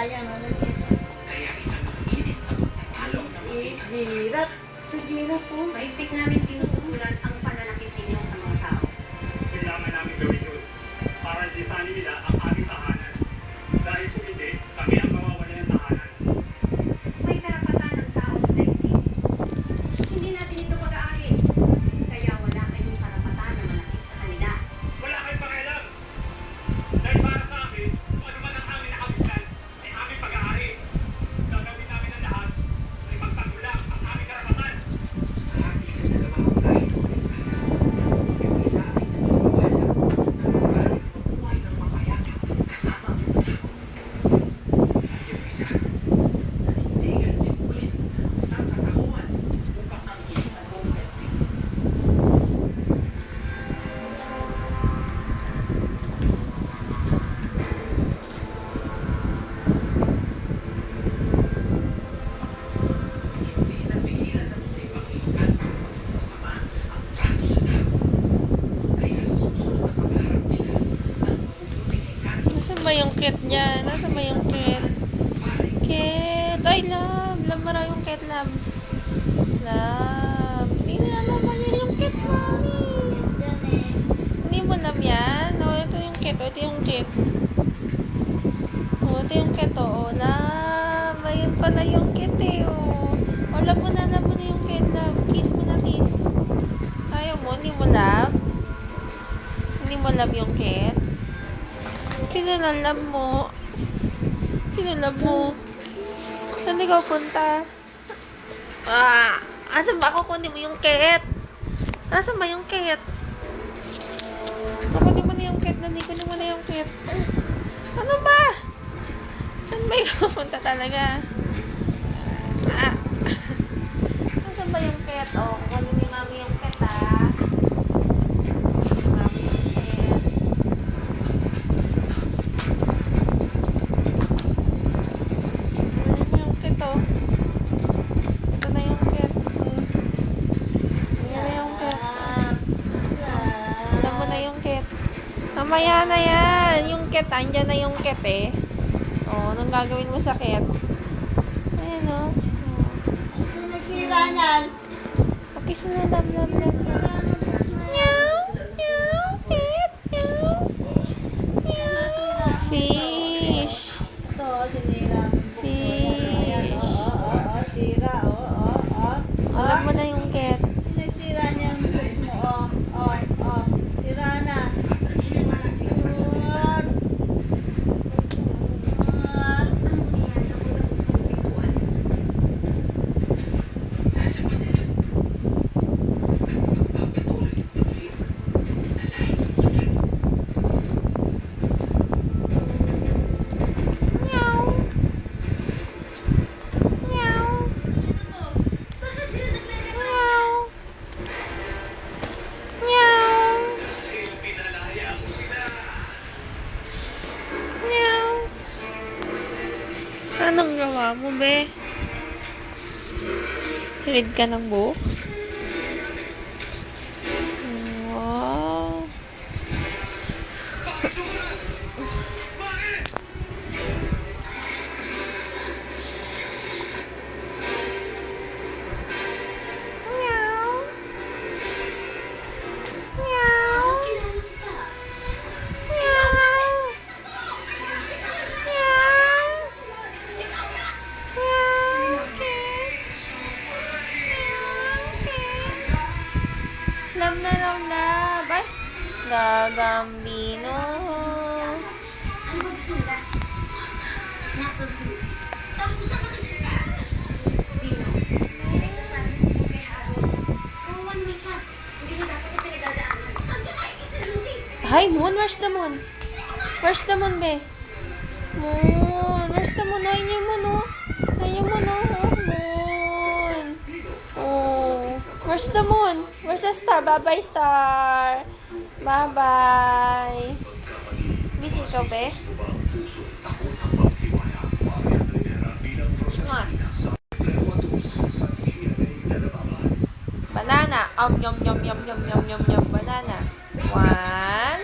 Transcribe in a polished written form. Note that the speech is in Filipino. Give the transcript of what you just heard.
sayang naman yan. Girap. Ito girap po. Maigpit namin tinututulan ang pananakit ninyo sa mga tao. Kailangan namin gawin yun para lisanin nila ang aming tahanan. Dahil kung hindi, kami ang mawawala ng tahanan. May karapatan ng tao sa daigdig. Hindi natin ito pag-aari. Kaya wala kayong karapatan na manakit sa kanila. Wala kayong pakialam! Dahil para sa amin, kung ano man ang aming nakawislan, ay aming pag-aari. Gagawin namin ang lahat na ipagtanggol ang aming karapatan. Hati sa dalawang kulay. Yung isa ay naniniwala na lugar ng buhay ng mapayapa kasama ang mga tao. At yung isa, nanindigan lipunin ang sangkatauhan upang ang hiling ang buong daigdig. Hindi napigilan ng mga ibang lokal para maging masama ang trato sa tao. Kaya sa susunod na pagharap nila ng mabubuting engkanto, Nasaan ba yung cat niya? Nasaan ba yung cat? Cat! Ay, love! Love mara yung cat, love. Love! Hindi na naman yan yung cat, mami. Yan eh. Hindi mo love yan? O, ito yung cat. O, ito yung cat. O, ito yung cat. O, love! Ayun pala yung cat eh. O, love mo na yung cat, love. Kiss mo na, kiss. Ayaw mo? Hindi mo love? Hindi mo love yung cat? Kinalalab mo. Kinalab mo. Saan ikaw punta? Ah! Asan ba ako kunin mo yung cat? Asan ba yung cat? Kunin mo na yung cat. Kunin mo na yung cat. Ano ba? Saan ba ikaw punta talaga? Ah! Asan ba yung cat? Oh, kunin ni mami yung cat ah. Mami yung cat. Yung cat oh. Ito na yung cat. Yan na yung cat. Alam mo na yung cat. Mamaya na yan. Yung cat, andyan na yung cat eh. Oh, anong gagawin mo sa cat? Ayan oh. Ito nagsira niyan. Pakis mo na, love, love, love, love. Meow, meow, cat, meow. Meow. Fish. Ito, sinira. Fish. Ayan, oo, sira, oo. Alam mo na yung cat. Nagsira niya ang food mo, sira na. at naniniwala sila sa kanilang Ano kaya nakulang ko sa pintuan? lalabas sila at magpapatuloy ulit sa lain ng mata. Meow. Meow. Bakit sila naglalabas? Meow. Meow. Dahil pinalaya mo sila. Meow. Anong gawa mo, be? Read ka ng books? Wow. Meow. Meow. Meow. Meow. Meow. Okay. Love na love na. Ay, gagambino. Ano ba gusto nila? Nasa susi. Saan mo siya makikita? Dino, hindi ka sabi sa kay Aaron. Kawawa naman siya. Hindi mo dapat yung pinagdadaanan. Saan ka nakikita si Lucy? Hi, Moon. Where's the moon? Where's the moon, be? Moon. Where's the moon? Ayun yung moon, oh. Ayun yung moon, oh. Moon. Oh. Where's the moon? Where's the star? Bye-bye, star. Bye-bye. Busy ka, be? Mwah. Banana. Yum, yum, yum, yum, yum, yum, yum, yum. Banana. 1,